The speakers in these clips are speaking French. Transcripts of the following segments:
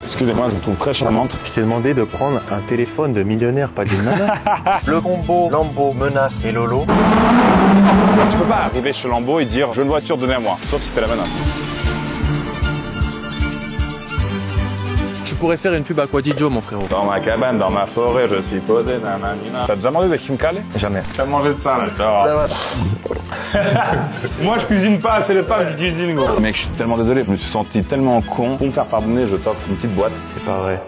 Excusez-moi, je vous trouve très charmante. Je t'ai demandé de prendre un téléphone de millionnaire, pas d'une nana. Le combo Lambo, Menace et Lolo. Tu peux pas arriver chez Lambo et dire « je veux une voiture, donnez-moi », sauf si t'es la menace. Tu pourrais faire une pub à Quadidjo, mon frérot. Dans ma cabane, dans ma forêt, je suis posé, nanana. T'as déjà mangé des khimkale? Jamais. Tu vas manger de ça, là, tu vois. Moi, je cuisine pas, c'est le pape qui cuisine, gros. Mec, je suis tellement désolé, je me suis senti tellement con. Pour me faire pardonner, je t'offre une petite boîte. C'est pas vrai.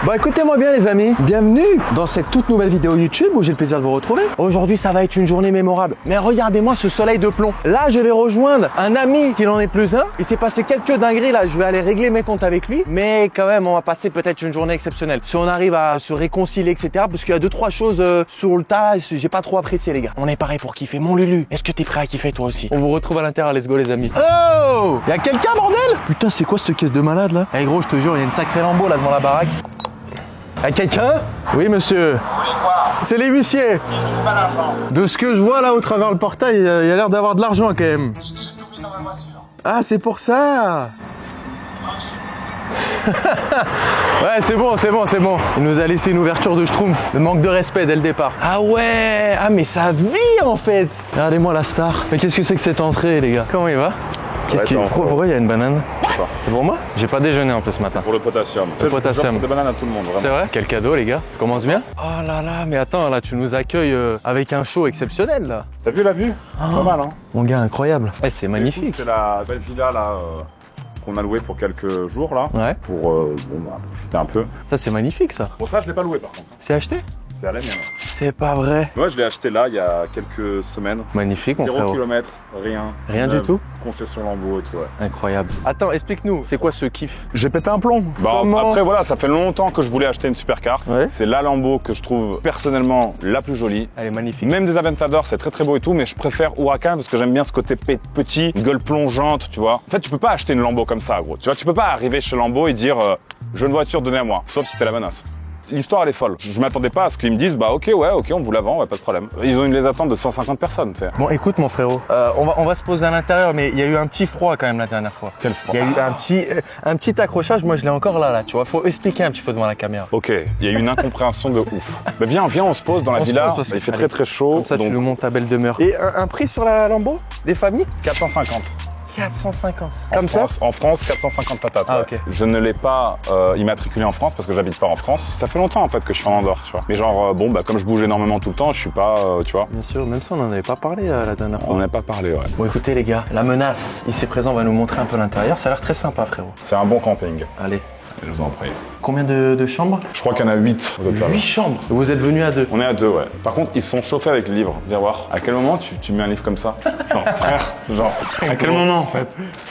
Bon, écoutez-moi bien les amis, bienvenue dans cette toute nouvelle vidéo YouTube où j'ai le plaisir de vous retrouver. Aujourd'hui, ça va être une journée mémorable. Mais regardez-moi ce soleil de plomb. Là, je vais rejoindre un ami qui n'en est plus un. Il s'est passé quelques dingueries là, je vais aller régler mes comptes avec lui. Mais quand même, on va passer peut-être une journée exceptionnelle. Si on arrive à se réconcilier, etc. Parce qu'il y a 2-3 choses sur le tas, j'ai pas trop apprécié les gars. On est pareil pour kiffer. Mon Lulu, est-ce que t'es prêt à kiffer toi aussi? On vous retrouve à l'intérieur, let's go les amis. Oh, y'a quelqu'un bordel? Putain, c'est quoi cette caisse de malade là? Eh gros, je te jure, il y a une sacrée lambeau là devant la baraque. À quelqu'un? Oui monsieur. C'est les huissiers. De ce que je vois là au travers le portail, il y a l'air d'avoir de l'argent quand même. Ah c'est pour ça. Ouais c'est bon, c'est bon, c'est bon. Il nous a laissé une ouverture de schtroumpf. Le manque de respect dès le départ. Ah ouais. Ah mais ça vit en fait. Regardez-moi la star. Mais qu'est-ce que c'est que cette entrée les gars? Comment il va? Pourquoi il y a une banane? C'est pour moi? J'ai pas déjeuné en plus ce matin. Pour le potassium. Le potassium. Des bananes à tout le monde, vraiment. C'est vrai? Quel cadeau les gars? Ça commence bien? Oh là là, mais attends, là tu nous accueilles avec un show exceptionnel là. T'as vu la vue? Pas mal, hein? Mon gars, incroyable. Ouais, c'est magnifique. C'est la belle villa là qu'on a louée pour quelques jours là. Ouais. Pour profiter un peu. Ça c'est magnifique ça. Bon ça je l'ai pas loué par contre. C'est acheté? C'est à la mienne. C'est pas vrai. Moi je l'ai acheté là il y a quelques semaines. Magnifique mon 0 frérot. km, rien. Rien du tout? Concession Lambo et tout, ouais. Incroyable. Attends, explique-nous, c'est quoi ce kiff? J'ai pété un plomb. Bah, après voilà, ça fait longtemps que je voulais acheter une supercar. Ouais. C'est la Lambo que je trouve personnellement la plus jolie. Elle est magnifique. Même des Aventador, c'est très très beau et tout, mais je préfère Huracan parce que j'aime bien ce côté petit, gueule plongeante, tu vois. En fait, tu peux pas acheter une Lambo comme ça, gros. Tu vois, tu peux pas arriver chez Lambo et dire je veux une voiture, donnez-moi. Sauf si t'es la menace. L'histoire elle est folle. Je m'attendais pas à ce qu'ils me disent bah ok on vous la vend, ouais, pas de problème. Ils ont les attentes de 150 personnes, tu sais. Bon écoute mon frérot, on va se poser à l'intérieur, mais il y a eu un petit froid quand même la dernière fois. Quel froid? Il y a eu un petit accrochage, moi je l'ai encore là, tu vois. Faut expliquer un petit peu devant la caméra. Ok, il y a eu une incompréhension de ouf. Bah viens, on se pose dans la villa. Il fait très très chaud. Comme ça donc... tu nous montes ta belle demeure. Et un prix sur la Lambo des familles? 450. 450. Comme ça? En France, 450 patates. Ah, ouais. ok. Je ne l'ai pas immatriculé en France parce que j'habite pas en France. Ça fait longtemps en fait que je suis en Andorre, tu vois. Mais genre, bon, bah comme je bouge énormément tout le temps, je suis pas, tu vois. Bien sûr, même ça, on n'en avait pas parlé la dernière fois. On n'en a pas parlé, ouais. Bon, écoutez les gars, la menace ici présent va nous montrer un peu l'intérieur. Ça a l'air très sympa, frérot. C'est un bon camping. Allez. Je vous en prie. Combien de chambres? Je crois qu'il y en a 8 au total. 8 chambres. Vous êtes venus à 2? On est à 2, ouais. Par contre, ils sont chauffés avec le livre. Viens voir. À quel moment tu mets un livre comme ça? Genre, frère, genre, à quel moment en fait?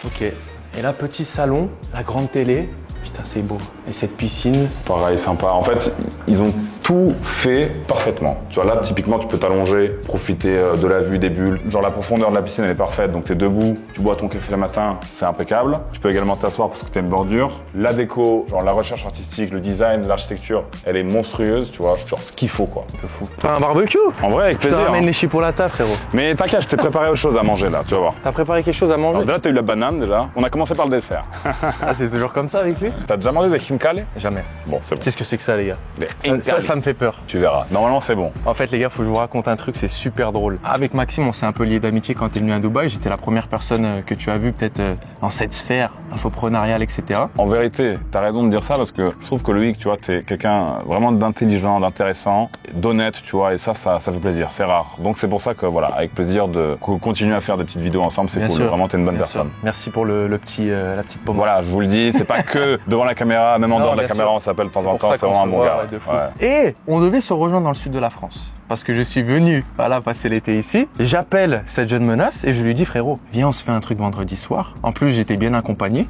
Ok. Et là, petit salon, la grande télé. Putain, c'est beau. Et cette piscine? Pareil, sympa. En fait, ils ont tout fait parfaitement. Tu vois, là, typiquement, tu peux t'allonger, profiter de la vue, des bulles. Genre, la profondeur de la piscine, elle est parfaite. Donc, t'es debout, tu bois ton café le matin, c'est impeccable. Tu peux également t'asseoir parce que t'as une bordure. La déco, genre la recherche artistique, le design, l'architecture, elle est monstrueuse, tu vois. Genre, ce qu'il faut, quoi. C'est fou. Faire un barbecue? En vrai, avec Je te plaisir. ramène les chips pour la table, frérot. Mais t'inquiète, je t'ai préparé autre chose à manger, là, tu vas voir. T'as préparé quelque chose à manger? Alors, déjà, t'as eu la banane, déjà. On a commencé par le dessert. Ah, c'est toujours comme ça avec lui? T'as déjà mangé des khimkale? Jamais. Bon, c'est bon. Qu'est-ce que c'est que ça, les gars? Les Ça me fait peur. Tu verras. Normalement, c'est bon. En fait, les gars, faut que je vous raconte un truc, c'est super drôle. Avec Maxime, on s'est un peu lié d'amitié quand t'es venu à Dubaï. J'étais la première personne que tu as vue peut-être dans cette sphère infoprenariale, etc. En vérité, t'as raison de dire ça parce que je trouve que Loïc, tu vois, t'es quelqu'un vraiment d'intelligent, d'intéressant, d'honnête, tu vois, et ça fait plaisir. C'est rare. Donc c'est pour ça que voilà, avec plaisir de continuer à faire des petites vidéos ensemble, c'est Bien cool. sûr. Vraiment, t'es une bonne Bien personne. sûr. Merci pour la petite pomme. Voilà, je vous le dis, c'est pas que devant la caméra, même en Non, dehors de la bien caméra, sûr. on s'appelle de temps C'est en pour temps, ça c'est qu'on vraiment un se bon voit, gars. ouais, de fou. Ouais. Et on devait se rejoindre dans le sud de la France. Parce que je suis venu, voilà, passer l'été ici. J'appelle cette jeune menace et je lui dis, frérot, viens, on se fait un truc vendredi soir. En plus, j'étais bien accompagné.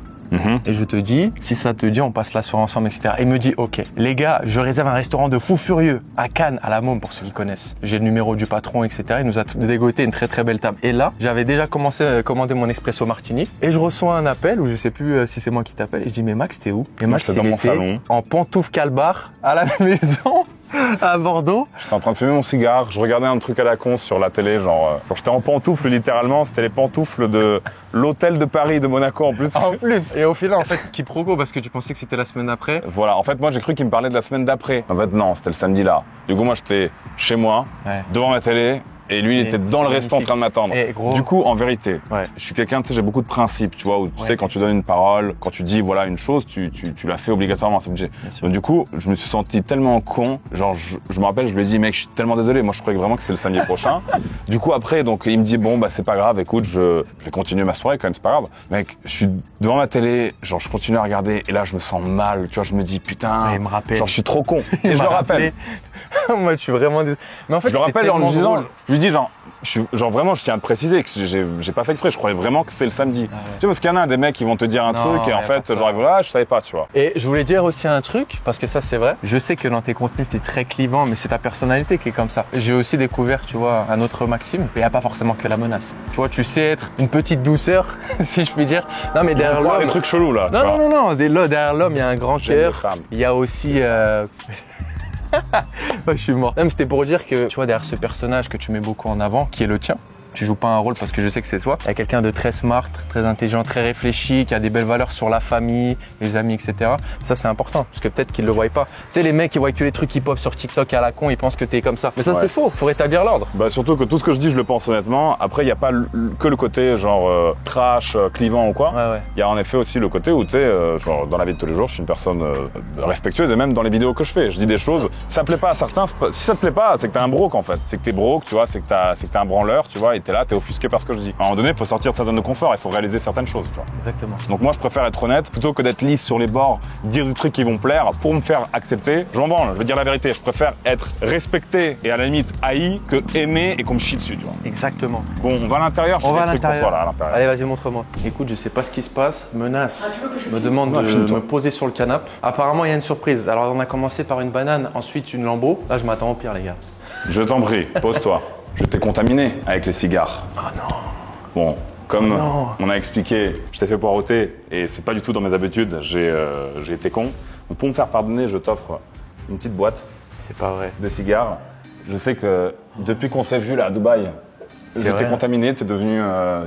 Et je te dis, si ça te dit, on passe la soirée ensemble, etc. Et il me dit, ok, les gars, je réserve un restaurant de fou furieux à Cannes, à la Môme, pour ceux qui connaissent. J'ai le numéro du patron, etc. Il nous a dégoté une très très belle table. Et là, j'avais déjà commencé à commander mon espresso martini. Et je reçois un appel, ou je sais plus si c'est moi qui t'appelle. Et je dis, mais Max, t'es où? Et Max, j'étais dans mon salon. en pantoufle calbar, à la maison. à Bordeaux. J'étais en train de fumer mon cigare, je regardais un truc à la con sur la télé, genre j'étais en pantoufles littéralement, c'était les pantoufles de l'hôtel de Paris de Monaco en plus. En plus. Et au final, en fait, quiproquo parce que tu pensais que c'était la semaine après. Voilà, en fait, moi j'ai cru qu'il me parlait de la semaine d'après. En fait, non, c'était le samedi là. Du coup, moi j'étais chez moi, devant ma télé. Et lui, il était dans le resto en train de m'attendre. Du coup, en vérité, je suis quelqu'un, tu sais, j'ai beaucoup de principes, tu vois, où tu sais, quand tu donnes une parole, quand tu dis, voilà, une chose, tu la fais obligatoirement, c'est obligé. Donc du coup, je me suis senti tellement con, genre, je me rappelle, je lui ai dit, mec, je suis tellement désolé, moi je croyais vraiment que c'était le samedi prochain. Du coup, après, donc, il me dit, bon, bah, c'est pas grave, écoute, je vais continuer ma soirée quand même, c'est pas grave. Mec, je suis devant ma télé, genre, je continue à regarder, et là, je me sens mal, tu vois, je me dis, putain, il me rappelle. Genre, je suis trop con. Et je le rappelle. Moi, je suis vraiment désolé. Mais en fait, je le rappelle en lui disant, je lui dis, genre vraiment, je tiens à le préciser que j'ai pas fait exprès. Je croyais vraiment que c'est le samedi. Tu sais, parce qu'il y en a des mecs qui vont te dire un truc et en fait, genre, voilà, je savais pas, tu vois. Et je voulais dire aussi un truc, parce que ça, c'est vrai. Je sais que dans tes contenus, t'es très clivant, mais c'est ta personnalité qui est comme ça. J'ai aussi découvert, tu vois, un autre Maxime. Il n'y a pas forcément que la menace. Tu vois, tu sais être une petite douceur, si je puis dire. Non, mais derrière l'homme. Les trucs chelous là. Non. Derrière l'homme, il y a un grand cœur. Il y a aussi. Je suis mort. Non, mais c'était pour dire que, tu vois, derrière ce personnage que tu mets beaucoup en avant, qui est le tien, tu joues pas un rôle parce que je sais que c'est toi. Il y a quelqu'un de très smart, très intelligent, très réfléchi, qui a des belles valeurs sur la famille, les amis, etc. Ça, c'est important parce que peut-être qu'ils le voient pas. Tu sais, les mecs qui voient que les trucs qui pop sur TikTok à la con, ils pensent que t'es comme ça. Mais ça, c'est faux. Faut rétablir l'ordre. Bah, surtout que tout ce que je dis, je le pense honnêtement. Après, il n'y a pas que le côté genre trash, clivant ou quoi. Il y a en effet aussi le côté où tu sais, genre dans la vie de tous les jours, je suis une personne respectueuse et même dans les vidéos que je fais, je dis des choses. Ça plaît pas à certains. Si ça te plaît pas, c'est que t'es un broke en fait. C'est que t'es broke, tu vois. C'est que t'es un branleur, tu vois. T'es là, t'es offusqué par ce que je dis. À un moment donné, il faut sortir de sa zone de confort, il faut réaliser certaines choses, tu vois. Exactement. Donc moi, je préfère être honnête plutôt que d'être lisse sur les bords, dire des trucs qui vont plaire pour me faire accepter. Je m'en branle, je vais dire la vérité. Je préfère être respecté et à la limite haï que aimé et qu'on me chie dessus, tu vois. Exactement. Bon, on va à l'intérieur. On va à l'intérieur. Allez, vas-y, montre-moi. Écoute, je sais pas ce qui se passe. Menace me demande de me poser sur le canapé. Apparemment, il y a une surprise. Alors, on a commencé par une banane, ensuite une lambeau. Là, je m'attends au pire, les gars. Je t'en prie, pose-toi. Je t'ai contaminé avec les cigares. Oh non. Bon, comme on a expliqué, je t'ai fait poireauter et c'est pas du tout dans mes habitudes, j'ai été con. Donc pour me faire pardonner, je t'offre une petite boîte. C'est pas vrai. De cigares. Je sais que depuis qu'on s'est vu là à Dubaï, j'étais contaminé, t'es devenu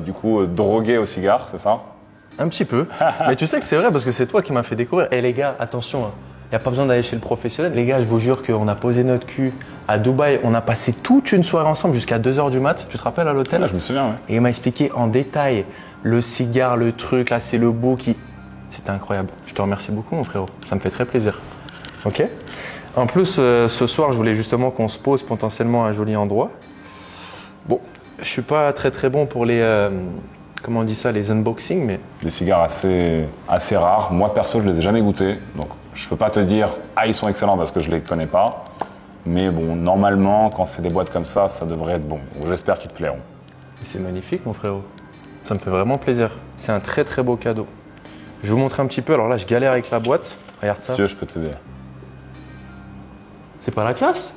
du coup drogué aux cigares, c'est ça? Un petit peu. Mais tu sais que c'est vrai parce que c'est toi qui m'as fait découvrir. Et les gars, attention, il n'y a pas besoin d'aller chez le professionnel. Les gars, je vous jure qu'on a posé notre cul à Dubaï. On a passé toute une soirée ensemble jusqu'à 2h du mat. Tu te rappelles à l'hôtel? Là, je me souviens, ouais. Et il m'a expliqué en détail le cigare, le truc, là, c'est le beau qui... C'était incroyable. Je te remercie beaucoup, mon frérot. Ça me fait très plaisir. Ok? En plus, ce soir, je voulais justement qu'on se pose potentiellement à un joli endroit. Bon, je suis pas très bon pour les... comment on dit ça? Les unboxings, mais... Des cigares assez rares. Moi, perso, je les ai jamais goûtés. Donc, je peux pas te dire « Ah, ils sont excellents » parce que je les connais pas. Mais bon, normalement, quand c'est des boîtes comme ça devrait être bon. J'espère qu'ils te plairont. C'est magnifique, mon frérot. Ça me fait vraiment plaisir. C'est un très beau cadeau. Je vais vous montrer un petit peu. Alors là, je galère avec la boîte. Regarde ça. Si tu veux, je peux t'aider. C'est pas la classe?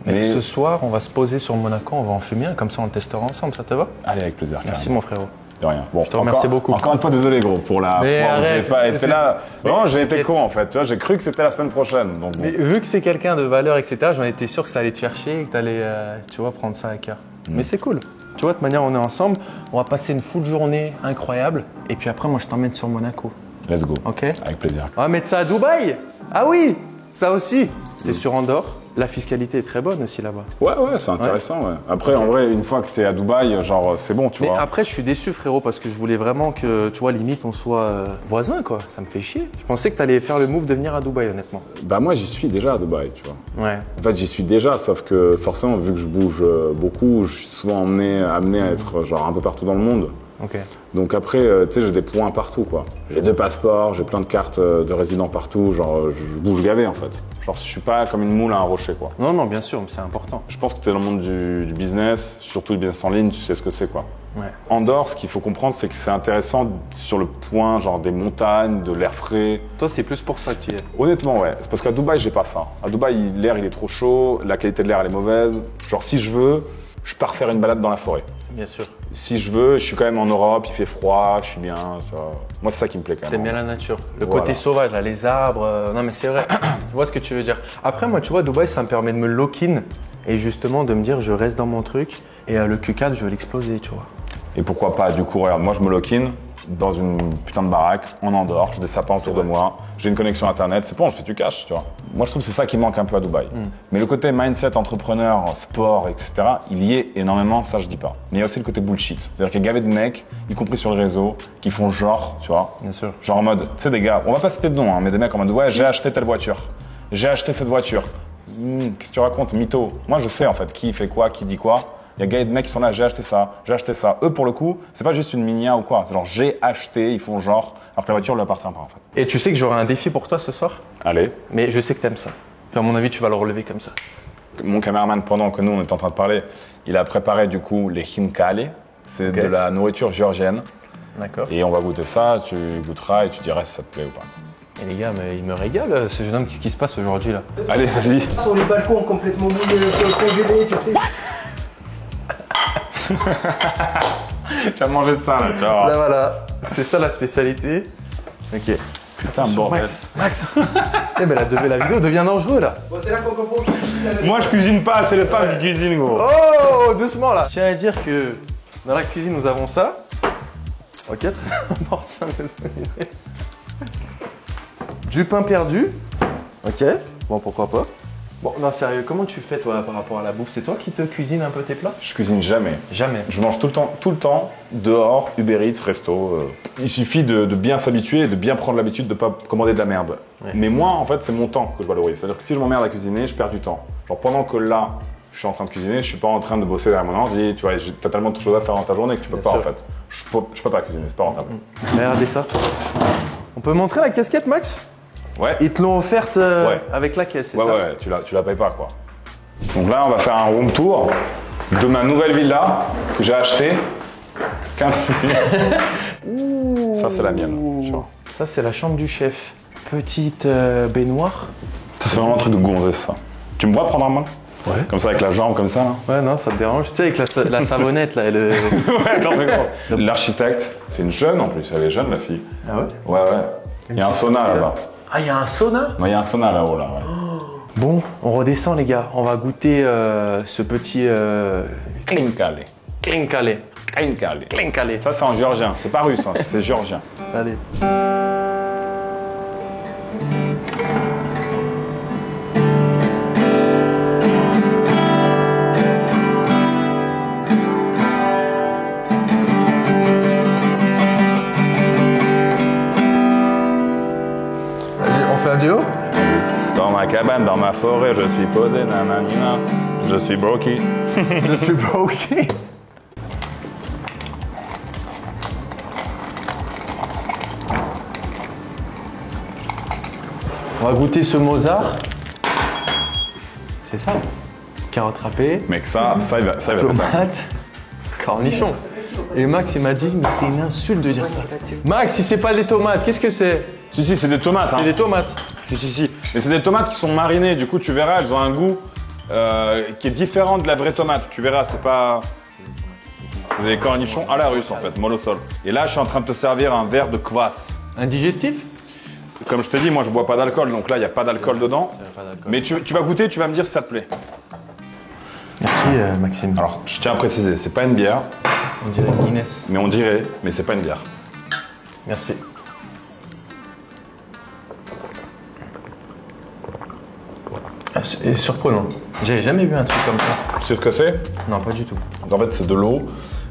Mais ce soir, on va se poser sur Monaco, on va en fumer un, comme ça on le testera ensemble, ça te va? Allez, avec plaisir. Merci, mon frérot. De rien. Bon, je te remercie beaucoup. Encore une fois, désolé gros pour la fois où j'ai pas été là. Vraiment, j'ai été con en fait. Tu vois, j'ai cru que c'était la semaine prochaine. Donc bon. Mais vu que c'est quelqu'un de valeur, etc., j'en étais sûr que ça allait te faire chier et que tu allais, tu vois, prendre ça à cœur. Mais c'est cool. Tu vois, de toute manière, on est ensemble. On va passer une full journée incroyable. Et puis après, moi, je t'emmène sur Monaco. Let's go. Ok. Avec plaisir. On va mettre ça à Dubaï. Ah oui, ça aussi. T'es sur Andorre. La fiscalité est très bonne aussi là-bas. Ouais, c'est intéressant. Ouais. Après, en vrai, une fois que t'es à Dubaï, genre, c'est bon, tu vois. Mais après, je suis déçu, frérot, parce que je voulais vraiment que, tu vois, limite, on soit voisins, quoi. Ça me fait chier. Je pensais que t'allais faire le move de venir à Dubaï, honnêtement. Bah, moi, j'y suis déjà à Dubaï, tu vois. Ouais. En fait, j'y suis déjà, sauf que forcément, vu que je bouge beaucoup, je suis souvent amené à être, genre, un peu partout dans le monde. Ok. Donc après, tu sais, j'ai des points partout, quoi. J'ai 2 passeports, j'ai plein de cartes de résident partout, genre, je bouge gavé, en fait. Genre, je suis pas comme une moule à un rocher, quoi. Non, bien sûr, c'est important. Je pense que tu es dans le monde du business, surtout le business en ligne, tu sais ce que c'est, quoi. Ouais. Andorre, ce qu'il faut comprendre, c'est que c'est intéressant sur le point, genre, des montagnes, de l'air frais. Toi, c'est plus pour ça que tu y es. Honnêtement, ouais. C'est parce qu'à Dubaï, j'ai pas ça. À Dubaï, l'air, il est trop chaud, la qualité de l'air, elle est mauvaise. Genre, si je veux, je pars faire une balade dans la forêt. Bien sûr. Si je veux, je suis quand même en Europe, il fait froid, je suis bien. Tu vois. Moi, c'est ça qui me plaît quand même. T'aimes bien la nature. Le Voilà. côté sauvage, là, les arbres. Non, mais c'est vrai. Je vois ce que tu veux dire. Après, moi, tu vois, Dubaï, ça me permet de me lock-in et justement de me dire, je reste dans mon truc et le Q4, je veux l'exploser, tu vois. Et pourquoi pas, du coup, regarde, moi je me lock-in dans une putain de baraque, en Andorre, j'ai des sapins autour de moi, j'ai une connexion internet, c'est bon, je fais du cash, tu vois. Moi je trouve que c'est ça qui manque un peu à Dubaï. Mais le côté mindset, entrepreneur, sport, etc., il y est énormément, ça je dis pas. Mais il y a aussi le côté bullshit. C'est-à-dire qu'il y a gavé de mecs, y compris sur les réseaux, qui font genre, tu vois. Bien sûr. Genre en mode, tu sais, des gars, on va pas citer de nom, hein, mais des mecs en mode, ouais, j'ai acheté telle voiture, j'ai acheté cette voiture. Qu'est-ce que tu racontes, mytho? Moi je sais en fait qui fait quoi, qui dit quoi. Il y a gars et de mecs qui sont là, j'ai acheté ça, j'ai acheté ça. Eux, pour le coup, c'est pas juste une minia ou quoi. C'est genre, j'ai acheté, ils font genre, alors que la voiture ne lui appartient pas en fait. Et tu sais que j'aurai un défi pour toi ce soir, Allez. mais je sais que t'aimes ça. Puis à mon avis, tu vas le relever comme ça. Mon caméraman, pendant que nous, on est en train de parler, il a préparé du coup les khinkali. C'est Ok. de la nourriture géorgienne. D'accord. Et on va goûter ça, tu goûteras et tu diras si ça te plaît ou pas. Et les gars, mais il me régale ce jeune homme. Qu'est-ce qui se passe aujourd'hui là? Allez, vas-y. Sur le balcon complètement mouillé, congelé, tu sais. Tu vas manger ça là, tu vas voir. Là voilà, c'est ça la spécialité. Ok. Putain, bordel. Max. Eh ben la vidéo devient dangereux là. Bon, c'est là qu'on comprend qu'il cuisine avec. Moi, je cuisine pas, c'est les femmes qui cuisinent, gros. Oh, doucement là. Je tiens à dire que dans la cuisine nous avons ça. Ok, très important de souligner. Du pain perdu. Ok, bon pourquoi pas. Bon, non sérieux, comment tu fais toi par rapport à la bouffe? C'est toi qui te cuisines un peu tes plats? Je cuisine jamais. Jamais. Je mange tout le temps, dehors, Uber Eats, resto. Il suffit de bien s'habituer et de bien prendre l'habitude de ne pas commander de la merde. Ouais. Mais moi, en fait, c'est mon temps que je valorise. C'est-à-dire que si je m'emmerde à cuisiner, je perds du temps. Genre pendant que là, je suis en train de cuisiner, je suis pas en train de bosser derrière mon ordi. Tu vois, t'as tellement de choses à faire dans ta journée que tu peux Bien pas sûr. en fait. Je peux pas cuisiner, c'est pas rentable. Regardez ça. On peut montrer la casquette, Max? Ouais. Ils te l'ont offerte Ouais. avec la caisse, c'est Ouais, ça? ouais, tu la payes pas quoi. Donc là, on va faire un room tour de ma nouvelle villa que j'ai achetée. Ça, c'est la mienne. tu vois. Ça, c'est la chambre du chef. Petite baignoire. Ça, c'est vraiment un truc de gonzesse, ça. Tu me vois prendre un main? Ouais. Comme ça, avec la jambe, comme ça, là. Ouais, non, ça te dérange. Tu sais, avec la savonnette, là, et le... Ouais, non, mais gros. L'architecte, c'est une jeune en plus, elle est jeune, la fille. Ah ouais? Ouais, ouais. Il y a un sauna là-bas. Ah, il y a un sauna? Ouais, il y a un sauna là-haut, là, ouais. Bon, on redescend, les gars. On va goûter ce petit... Klinkali. Klinkali. Klinkali. Klinkali. Ça, c'est en géorgien. C'est pas russe, hein, c'est géorgien. Allez. Vas-y, on fait un duo? Dans ma cabane, dans ma forêt, je suis posé, nanana. Je suis broky. Je suis broké. On va goûter ce Mozart. C'est ça. Carotte râpée, Mec, ça, il va péter. tomate, cornichon. Et Max, il m'a dit, mais c'est une insulte de dire ça. Max, si c'est pas des tomates, qu'est-ce que c'est? Si, c'est des tomates. Hein. C'est des tomates. Si. Mais c'est des tomates qui sont marinées, du coup, tu verras, elles ont un goût qui est différent de la vraie tomate. Tu verras, c'est pas. C'est des cornichons à la russe, en fait, mollo sol. Et là, je suis en train de te servir un verre de kvass. Un digestif? Comme je te dis, moi, je bois pas d'alcool, donc là, il n'y a pas d'alcool dedans. Mais tu vas goûter, tu vas me dire si ça te plaît. Merci Maxime. Alors, je tiens à préciser, c'est pas une bière, On dirait Guinness. mais on dirait, mais c'est pas une bière. Merci. C'est surprenant. J'avais jamais vu un truc comme ça. Tu sais ce que c'est? Non, pas du tout. En fait, c'est de l'eau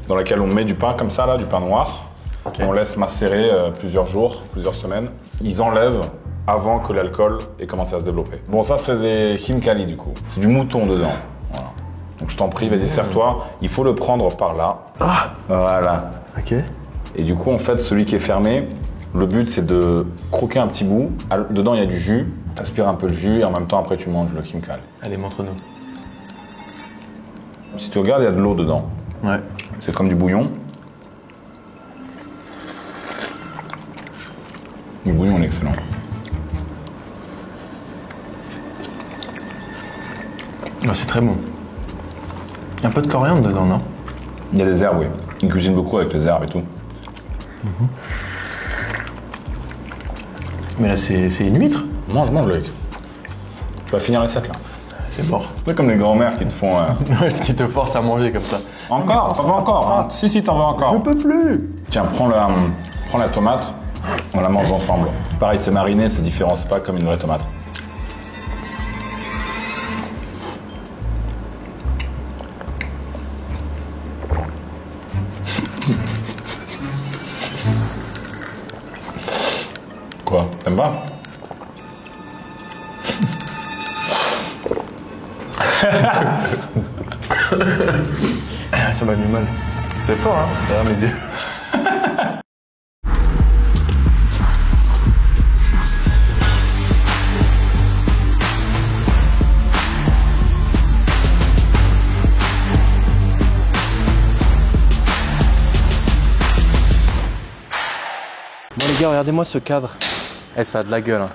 dans laquelle on met du pain comme ça, là, du pain noir. Ok. On laisse macérer plusieurs jours, plusieurs semaines. Ils enlèvent avant que l'alcool ait commencé à se développer. Bon, ça, c'est des khinkali, du coup. C'est du mouton dedans. Voilà. Donc, je t'en prie, vas-y, serre-toi. Il faut le prendre par là. Ah. Voilà. Ok. Et du coup, en fait, celui qui est fermé, le but, c'est de croquer un petit bout. Dedans, il y a du jus. T'aspires un peu le jus et en même temps, après, tu manges le khinkali. Allez, montre-nous. Si tu regardes, il y a de l'eau dedans. Ouais. C'est comme du bouillon. Le bouillon est excellent. Oh, c'est très bon. Il y a un peu de coriandre dedans, non? Il y a des herbes, oui. Ils cuisinent beaucoup avec les herbes et tout. Mais là, c'est une huître. Mange, Loïc. Tu vas finir l'assiette là. C'est mort. C'est comme les grands-mères qui te font. Qui te force à manger comme ça. Encore, t'en veux encore hein. Si, t'en veux encore. Je peux plus. Tiens, prends la tomate, on la mange ensemble. Pareil, c'est mariné, c'est différent, c'est pas comme une vraie tomate. Quoi? T'aimes pas? Ça m'a mis mal. C'est fort, hein, derrière mes yeux. Bon les gars, regardez-moi ce cadre. Eh, ça a de la gueule, hein.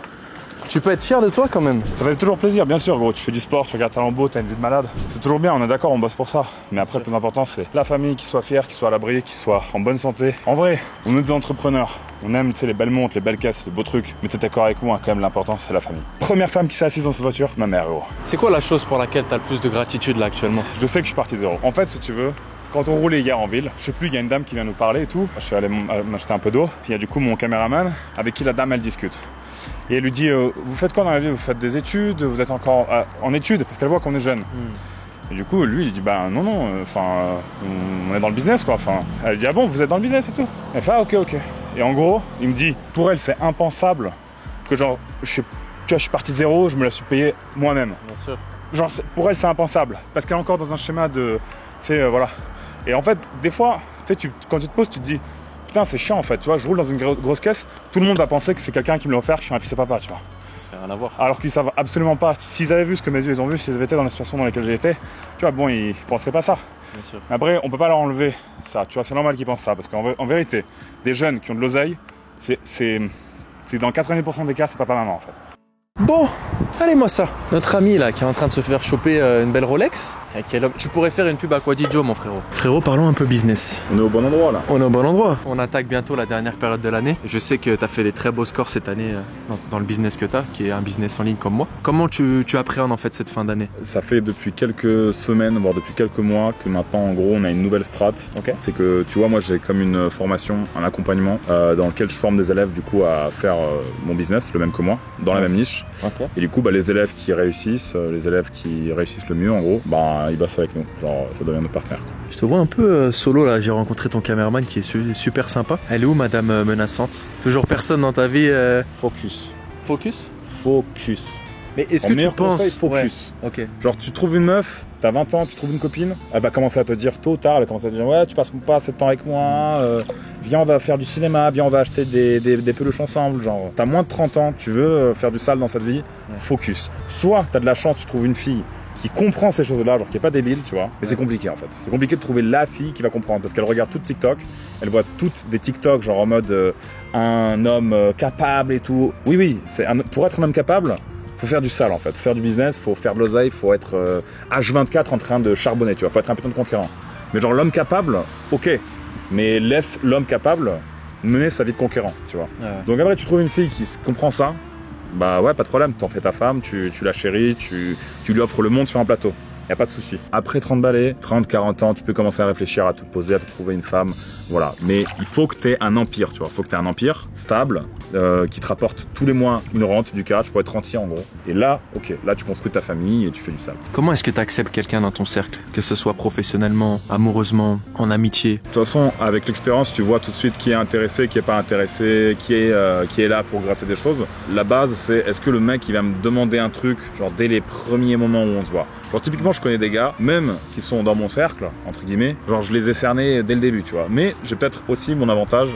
Tu peux être fier de toi quand même. Ça fait toujours plaisir, bien sûr, gros. Tu fais du sport, tu regardes Talent Beau, t'as une vie de malade. C'est toujours bien, on est d'accord, on bosse pour ça. Mais après, le plus important, c'est la famille qui soit fière, qui soit à l'abri, qui soit en bonne santé. En vrai, on est des entrepreneurs. On aime, tu sais, les belles montres, les belles caisses, les beaux trucs. Mais tu es d'accord avec moi, quand même, l'important, c'est la famille. Première femme qui s'est assise dans cette voiture, ma mère, gros. C'est quoi la chose pour laquelle t'as le plus de gratitude là actuellement? Je sais que je suis parti zéro. En fait, si tu veux, quand on roulait hier en ville, je sais plus, il y a une dame qui vient nous parler et tout. Je suis allé m'acheter un peu d'eau. Puis il y a du coup mon caméraman avec qui la dame, elle discute. Et elle lui dit vous faites quoi dans la vie? Vous faites des études? Vous êtes encore en études? Parce qu'elle voit qu'on est jeune. Et du coup, lui, il dit bah non, on est dans le business quoi. Enfin, elle dit ah bon, vous êtes dans le business et tout? Elle fait ah ok. Et en gros, il me dit pour elle, c'est impensable que genre, tu vois, je suis parti de zéro, je me la suis payé moi-même. Bien sûr. Genre, pour elle, c'est impensable. Parce qu'elle est encore dans un schéma de. Tu sais, voilà. Et en fait, des fois, tu sais, quand tu te poses, tu te dis putain, c'est chiant en fait. Tu vois, je roule dans une grosse caisse, tout le monde va penser que c'est quelqu'un qui me l'a offert, que je suis un fils et papa, tu vois. Ça n'a rien à voir. Alors qu'ils savent absolument pas. S'ils avaient vu ce que mes yeux ils ont vu, s'ils avaient été dans la situation dans laquelle j'ai été, tu vois, bon, ils penseraient pas ça. Bien sûr. Mais après, on peut pas leur enlever ça, tu vois, c'est normal qu'ils pensent ça. Parce qu'en vérité, des jeunes qui ont de l'oseille, c'est dans 90% des cas, c'est papa-maman en fait. Bon, allez moi ça. Notre ami là qui est en train de se faire choper une belle Rolex. Quel homme. Tu pourrais faire une pub à Quadidjo mon frérot. Frérot, parlons un peu business. On est au bon endroit là. On est au bon endroit. On attaque bientôt la dernière période de l'année. Je sais que tu as fait des très beaux scores cette année dans le business que tu as, qui est un business en ligne comme moi. Comment tu appréhendes en fait cette fin d'année? Ça fait depuis quelques semaines, voire depuis quelques mois que maintenant en gros on a une nouvelle strat. Okay. C'est que tu vois, moi j'ai comme une formation, un accompagnement dans lequel je forme des élèves du coup à faire mon business, le même que moi, dans la même niche. Okay. Et du coup les élèves qui réussissent, le mieux en gros, ils bossent avec nous. Genre ça devient nos partenaires. Je te vois un peu solo là, j'ai rencontré ton caméraman qui est super sympa. Elle est où madame menaçante? Toujours personne dans ta vie Focus. Focus? Focus. Mais est-ce que tu penses... Focus. Ouais. Ok. Genre tu trouves une meuf, t'as 20 ans, tu trouves une copine, elle va commencer à te dire tôt ou tard, elle va commencer à te dire ouais tu passes pas assez de temps avec moi, viens on va faire du cinéma, viens on va acheter des peluches ensemble, genre t'as moins de 30 ans, tu veux faire du sale dans cette vie, focus. Soit t'as de la chance, tu trouves une fille qui comprend ces choses-là, genre qui est pas débile, tu vois. Mais c'est compliqué en fait. C'est compliqué de trouver la fille qui va comprendre parce qu'elle regarde toutes TikTok, elle voit toutes des TikTok genre en mode un homme capable et tout. Oui, pour être un homme capable, faut faire du sale en fait, faut faire du business, faut faire de l'oseille, faut être H24 en train de charbonner, tu vois. Faut être un putain de conquérant. Mais genre l'homme capable, ok, mais laisse l'homme capable mener sa vie de conquérant, tu vois. Ouais. Donc après tu trouves une fille qui comprend ça. Bah ouais, pas de problème, t'en fais ta femme, tu la chéris, tu lui offres le monde sur un plateau. Y a pas de souci. Après 30 balais, 30, 40 ans, tu peux commencer à réfléchir, à te poser, à te trouver une femme. Voilà. Mais il faut que t'aies un empire, tu vois. Faut que t'aies un empire stable, qui te rapporte tous les mois une rente, du cash. Faut être rentier en gros. Et là, ok, là tu construis ta famille et tu fais du sale. Comment est-ce que tu acceptes quelqu'un dans ton cercle? Que ce soit professionnellement, amoureusement, en amitié? De toute façon, avec l'expérience, tu vois tout de suite qui est intéressé, qui est pas intéressé, qui est là pour gratter des choses. La base, c'est est-ce que le mec il va me demander un truc, genre dès les premiers moments où on se voit. Genre typiquement je connais des gars, même qui sont dans mon cercle, entre guillemets, genre je les ai cernés dès le début, tu vois. Mais j'ai peut-être aussi mon avantage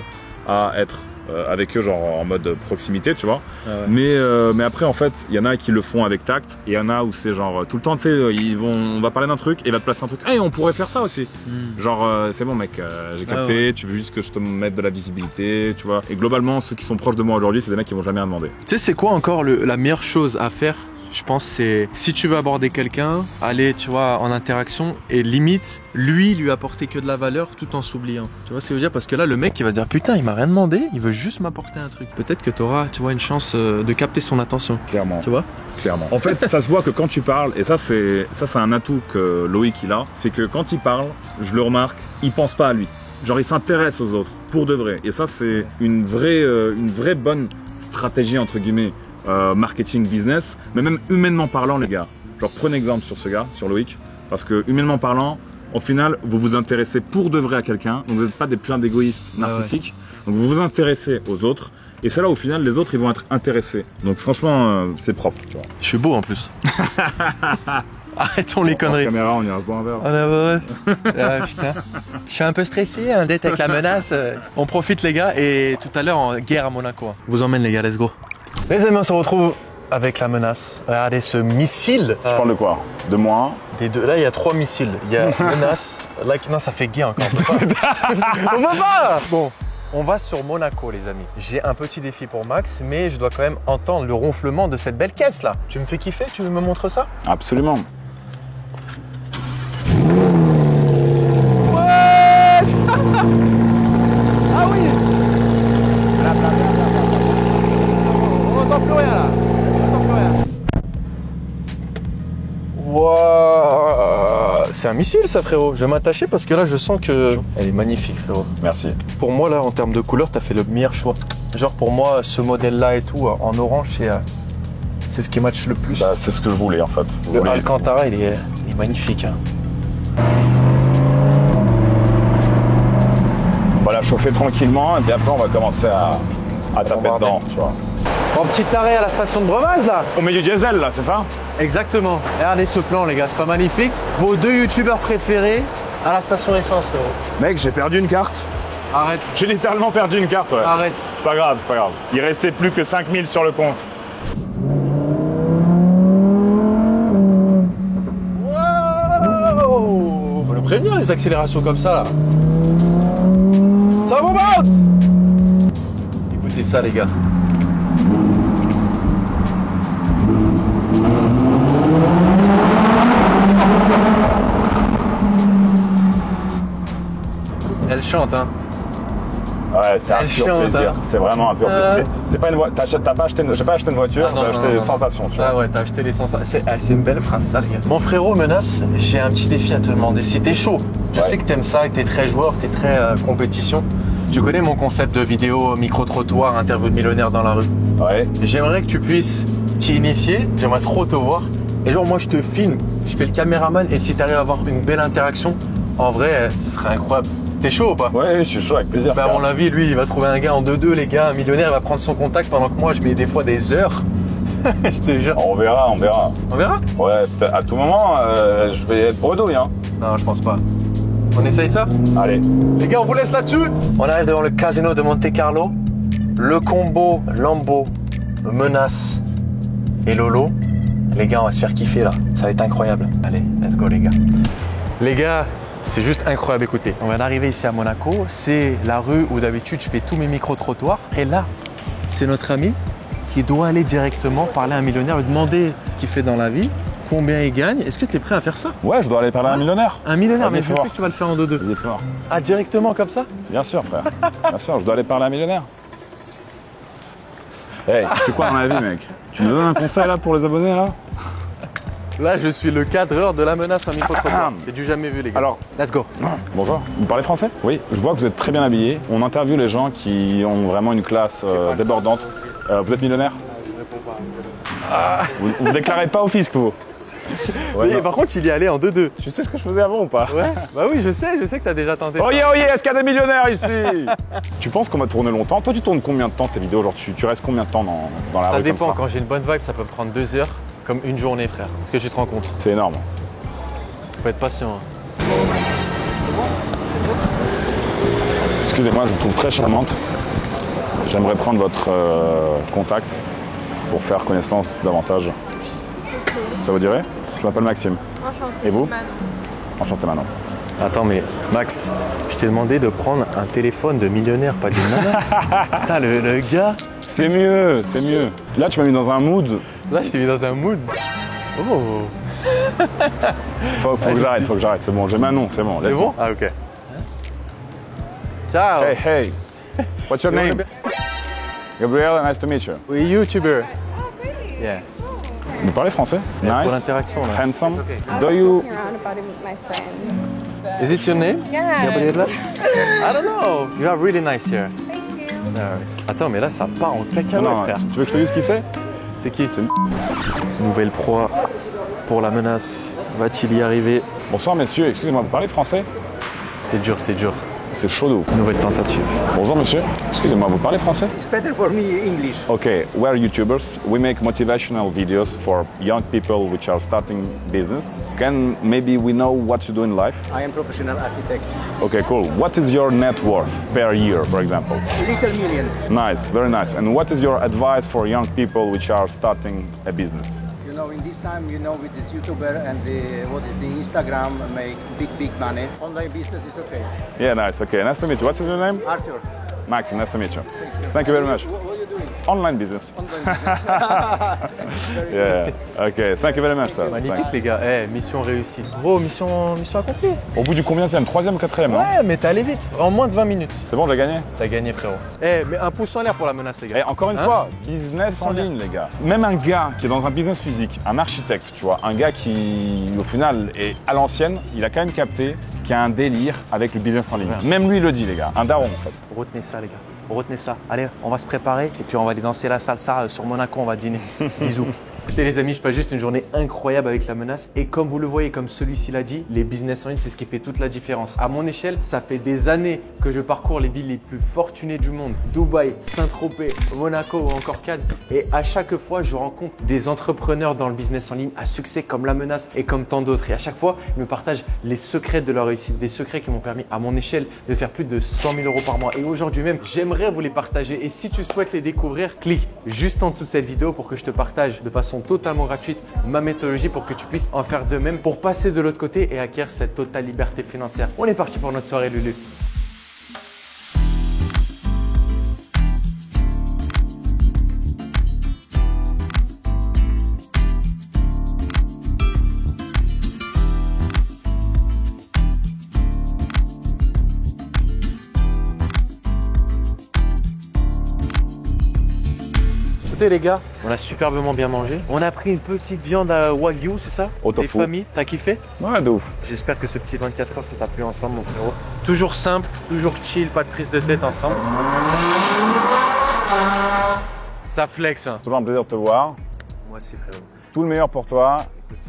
à être avec eux genre en mode proximité, tu vois. Ah ouais. Mais après en fait, il y en a qui le font avec tact, et il y en a où c'est genre tout le temps, tu sais, on va parler d'un truc et il va te placer un truc. Hey, on pourrait faire ça aussi. Genre c'est bon mec, j'ai capté, ouais. Tu veux juste que je te mette de la visibilité, tu vois. Et globalement, ceux qui sont proches de moi aujourd'hui, c'est des mecs qui vont jamais rien demander. Tu sais, c'est quoi encore la meilleure chose à faire Je pense que c'est si tu veux aborder quelqu'un, aller tu vois en interaction et limite lui apporter que de la valeur tout en s'oubliant. Tu vois ce que je veux dire? Parce que là le mec il va dire putain il m'a rien demandé, il veut juste m'apporter un truc. Peut-être que tu auras tu vois une chance de capter son attention. Clairement. Tu vois? Clairement. En fait, ça se voit que quand tu parles, et ça c'est un atout que Loïc il a, c'est que quand il parle, je le remarque, il pense pas à lui. Genre il s'intéresse aux autres, pour de vrai. Et ça c'est une vraie bonne stratégie entre guillemets marketing business, mais même humainement parlant les gars. Genre prenez exemple sur ce gars, sur Loïc, parce que humainement parlant, au final vous vous intéressez pour de vrai à quelqu'un, donc vous n'êtes pas des pleins d'égoïstes narcissiques, donc vous vous intéressez aux autres. Et c'est là au final les autres ils vont être intéressés. Donc franchement c'est propre. Tu vois. Je suis beau en plus. Arrêtons les conneries. En caméra on ira se boire un verre. Ah ouais. Ah, putain. Je suis un peu stressé, un date avec la menace. On profite les gars et tout à l'heure en guerre à Monaco. Je vous emmène les gars, let's go. Les amis on se retrouve avec la menace. Regardez ce missile. Tu parles de quoi? De moi? Des deux. Là il y a 3 missiles. Il y a menace. Là, non ça fait guerre encore. On peut pas. Bon. On va sur Monaco les amis. J'ai un petit défi pour Max, mais je dois quand même entendre le ronflement de cette belle caisse là. Tu me fais kiffer? Tu me montres ça? Absolument. Ouais. Ah oui. On n'entend plus rien là. On n'entend plus rien. Wow. C'est un missile ça frérot. Je vais m'attacher parce que là je sens que... Elle est magnifique frérot. Merci. Pour moi là en termes de couleur, t'as fait le meilleur choix. Genre pour moi ce modèle là et tout en orange c'est ce qui match le plus. Bah, c'est ce que je voulais en fait. Le Alcantara il est magnifique. Hein. On va la chauffer tranquillement et puis après on va commencer à taper dedans, tu vois. Bon, petit arrêt à la station de breuvage là. On met du diesel là, c'est ça? Exactement. Regardez ce plan les gars, c'est pas magnifique? Vos 2 youtubeurs préférés à la station essence frérot. Mec, j'ai perdu une carte. Arrête. J'ai littéralement perdu une carte, ouais. Arrête. C'est pas grave, c'est pas grave. Il restait plus que 5000 sur le compte. Wow. Faut le prévenir les accélérations comme ça là. Ça vous monte. Écoutez ça les gars. Elle chante, hein. Ouais, c'est un pur plaisir. Hein. C'est vraiment un pur plaisir. C'est pas une voiture. J'ai pas acheté une voiture, j'ai acheté des sensations. Tu vois. Ah ouais, t'as acheté les sensations. C'est une belle phrase, ça, les gars. Mon frérot Menace, j'ai un petit défi à te demander. Si t'es chaud, je sais que t'aimes ça et que t'es très joueur, t'es très compétition. Tu connais mon concept de vidéo micro-trottoir, interview de millionnaire dans la rue. Ouais. J'aimerais que tu puisses t'y initier. J'aimerais trop te voir. Et genre, moi, je te filme, je fais le caméraman. Et si t'arrives à avoir une belle interaction, en vrai, ce serait incroyable. T'es chaud ou pas? Ouais, je suis chaud avec plaisir. Bah, à mon avis, lui, il va trouver un gars en 2-2, les gars, un millionnaire, il va prendre son contact pendant que moi, je mets des fois des heures. Je te jure. On verra, on verra. On verra? Ouais, à tout moment, je vais être bredouille, hein. Non, je pense pas. On essaye ça? Allez. Les gars, on vous laisse là-dessus. On arrive devant le casino de Monte Carlo. Le combo Lambo, Menace et Lolo. Les gars, on va se faire kiffer là. Ça va être incroyable. Allez, let's go les gars. Les gars, c'est juste incroyable. Écoutez, on vient d'arriver ici à Monaco. C'est la rue où d'habitude je fais tous mes micro-trottoirs. Et là, c'est notre ami qui doit aller directement parler à un millionnaire, lui demander ce qu'il fait dans la vie, combien il gagne. Est-ce que tu es prêt à faire ça? Ouais, je dois aller parler à un millionnaire. Un millionnaire, Vas-y, mais je sais que tu vas le faire en 2-2. Vas-y, fort. Ah, directement comme ça? Bien sûr, frère. Bien sûr, je dois aller parler à un millionnaire. Hey, tu fais quoi dans la vie, mec? Tu me donnes un conseil là pour les abonnés là? Là, je suis le cadreur de la menace en micro-trottoir. C'est du jamais vu, les gars. Alors, let's go. Bonjour, vous parlez français? Oui, je vois que vous êtes très bien habillés. On interviewe les gens qui ont vraiment une classe débordante. Vous êtes millionnaire? Vous déclarez pas au fisc, vous? Ouais, oui, par contre, il y allait en 2-2. Tu sais ce que je faisais avant ou pas? Ouais, bah oui, je sais que t'as déjà tenté. Oh yeah, est-ce qu'il y a des millionnaires ici? Tu penses qu'on va tourner longtemps? Toi, tu tournes combien de temps tes vidéos? Genre, tu restes combien de temps dans la rue? Ça dépend, comme ça quand j'ai une bonne vibe, ça peut me prendre 2 heures, comme une journée, frère. Est-ce que tu te rends compte? C'est énorme. Faut être patient. Hein. Excusez-moi, je vous trouve très charmante. J'aimerais prendre votre contact pour faire connaissance davantage. Ça vous dirait? Je m'appelle Maxime. Enchanté. Et vous? Manon. Enchanté, Manon. Attends, mais Max, je t'ai demandé de prendre un téléphone de millionnaire, pas d'une nana. Putain, le gars, C'est mieux, c'est mieux. Là, tu m'as mis dans un mood. Là, je t'ai mis dans un mood. Oh. Faut que j'arrête, c'est bon. J'ai Manon, c'est bon. C'est bon? Ah, ok. Ciao. Hey, hey. What's your name? Gabriel, nice to meet you. Oui, YouTuber. Oh, really? Yeah. Vous parlez français? Il y a trop Nice. d'interaction là. Handsome. I Do was you... walking around about to meet my friend. Is it your name? Yeah. Gabriela? I don't know. You are really nice here. Thank you. Nice. Attends, mais là, ça part en cacahuète, Non, frère. tu veux que je te dise qui c'est? C'est qui? Nouvelle proie pour la menace. Va-t-il y arriver? Bonsoir messieurs, excusez-moi, vous parlez français? C'est dur, c'est dur. C'est chaud de ouf. Nouvelle tentative. Bonjour monsieur, excusez-moi, vous parlez français? It's better for me English. Okay, we're YouTubers. We make motivational videos for young people which are starting business. Can maybe we know what you do in life? I am professional architect. Okay, cool. What is your net worth per year, for example? Little million. Nice, very nice. And what is your advice for young people which are starting a business? You know, in this time, you know, with this YouTuber and what is the Instagram, make big money. Online business is okay. Yeah, nice. Okay, nice to meet you. What's your name? Arthur, Maxim, nice to meet you. Thank you very much. what are you doing? Online business. Online business. Yeah. Okay, thank you very much, sir. Magnifique, Thanks. les gars. Eh, mission réussie. Gros, mission accomplie. Au bout du combienième? Troisième ou quatrième, non? Ouais, mais t'es allé vite. En moins de 20 minutes. C'est bon, j'ai gagné? T'as gagné, frérot. Eh, mais un pouce en l'air pour la menace, les gars. Et encore une Hein? fois, business en ligne, les gars. Même un gars qui est dans un business physique, un architecte, tu vois, un gars qui, au final, est à l'ancienne, il a quand même capté qu'il y a un délire avec le business en ligne. Même lui le dit, les gars. Un daron, en fait. Retenez ça, les gars. Retenez ça. Allez, on va se préparer et puis on va aller danser la salsa sur Monaco, on va dîner. Bisous. Écoutez les amis, je passe juste une journée incroyable avec la menace et comme vous le voyez, comme celui-ci l'a dit, les business en ligne, c'est ce qui fait toute la différence. À mon échelle, ça fait des années que je parcours les villes les plus fortunées du monde. Dubaï, Saint-Tropez, Monaco ou encore Cannes. Et à chaque fois, je rencontre des entrepreneurs dans le business en ligne à succès comme la menace et comme tant d'autres. Et à chaque fois, ils me partagent les secrets de leur réussite, des secrets qui m'ont permis à mon échelle de faire plus de 100 000 € par mois. Et aujourd'hui même, j'aimerais vous les partager. Et si tu souhaites les découvrir, clique juste en dessous de cette vidéo pour que je te partage de façon totalement gratuite ma méthodologie pour que tu puisses en faire de même pour passer de l'autre côté et acquérir cette totale liberté financière. On est parti pour notre soirée Lulu. Les gars, on a superbement bien mangé. On a pris une petite viande à Wagyu, c'est ça? Au Des tofu. familles, t'as kiffé? Ouais, de ouf. J'espère que ce petit 24 heures, ça t'a plu ensemble, mon frérot. Toujours simple, toujours chill, pas de prise de tête ensemble. Ça flex, hein. Toujours un plaisir de te voir. Moi aussi, frérot. Tout le meilleur pour toi.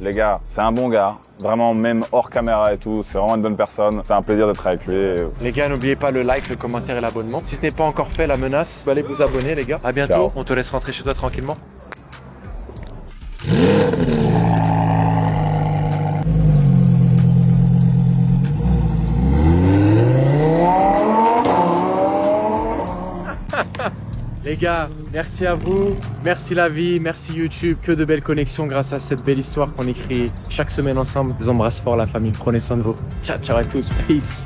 Les gars, c'est un bon gars. Vraiment, même hors caméra et tout, c'est vraiment une bonne personne. C'est un plaisir d'être avec lui. Les gars, n'oubliez pas le like, le commentaire et l'abonnement. Si ce n'est pas encore fait, la menace, allez vous abonner, les gars. À bientôt. Ciao. On te laisse rentrer chez toi tranquillement. Les gars, merci à vous, merci la vie, merci YouTube, que de belles connexions grâce à cette belle histoire qu'on écrit chaque semaine ensemble. Je vous embrasse fort la famille, prenez soin de vous. Ciao, ciao à tous, peace.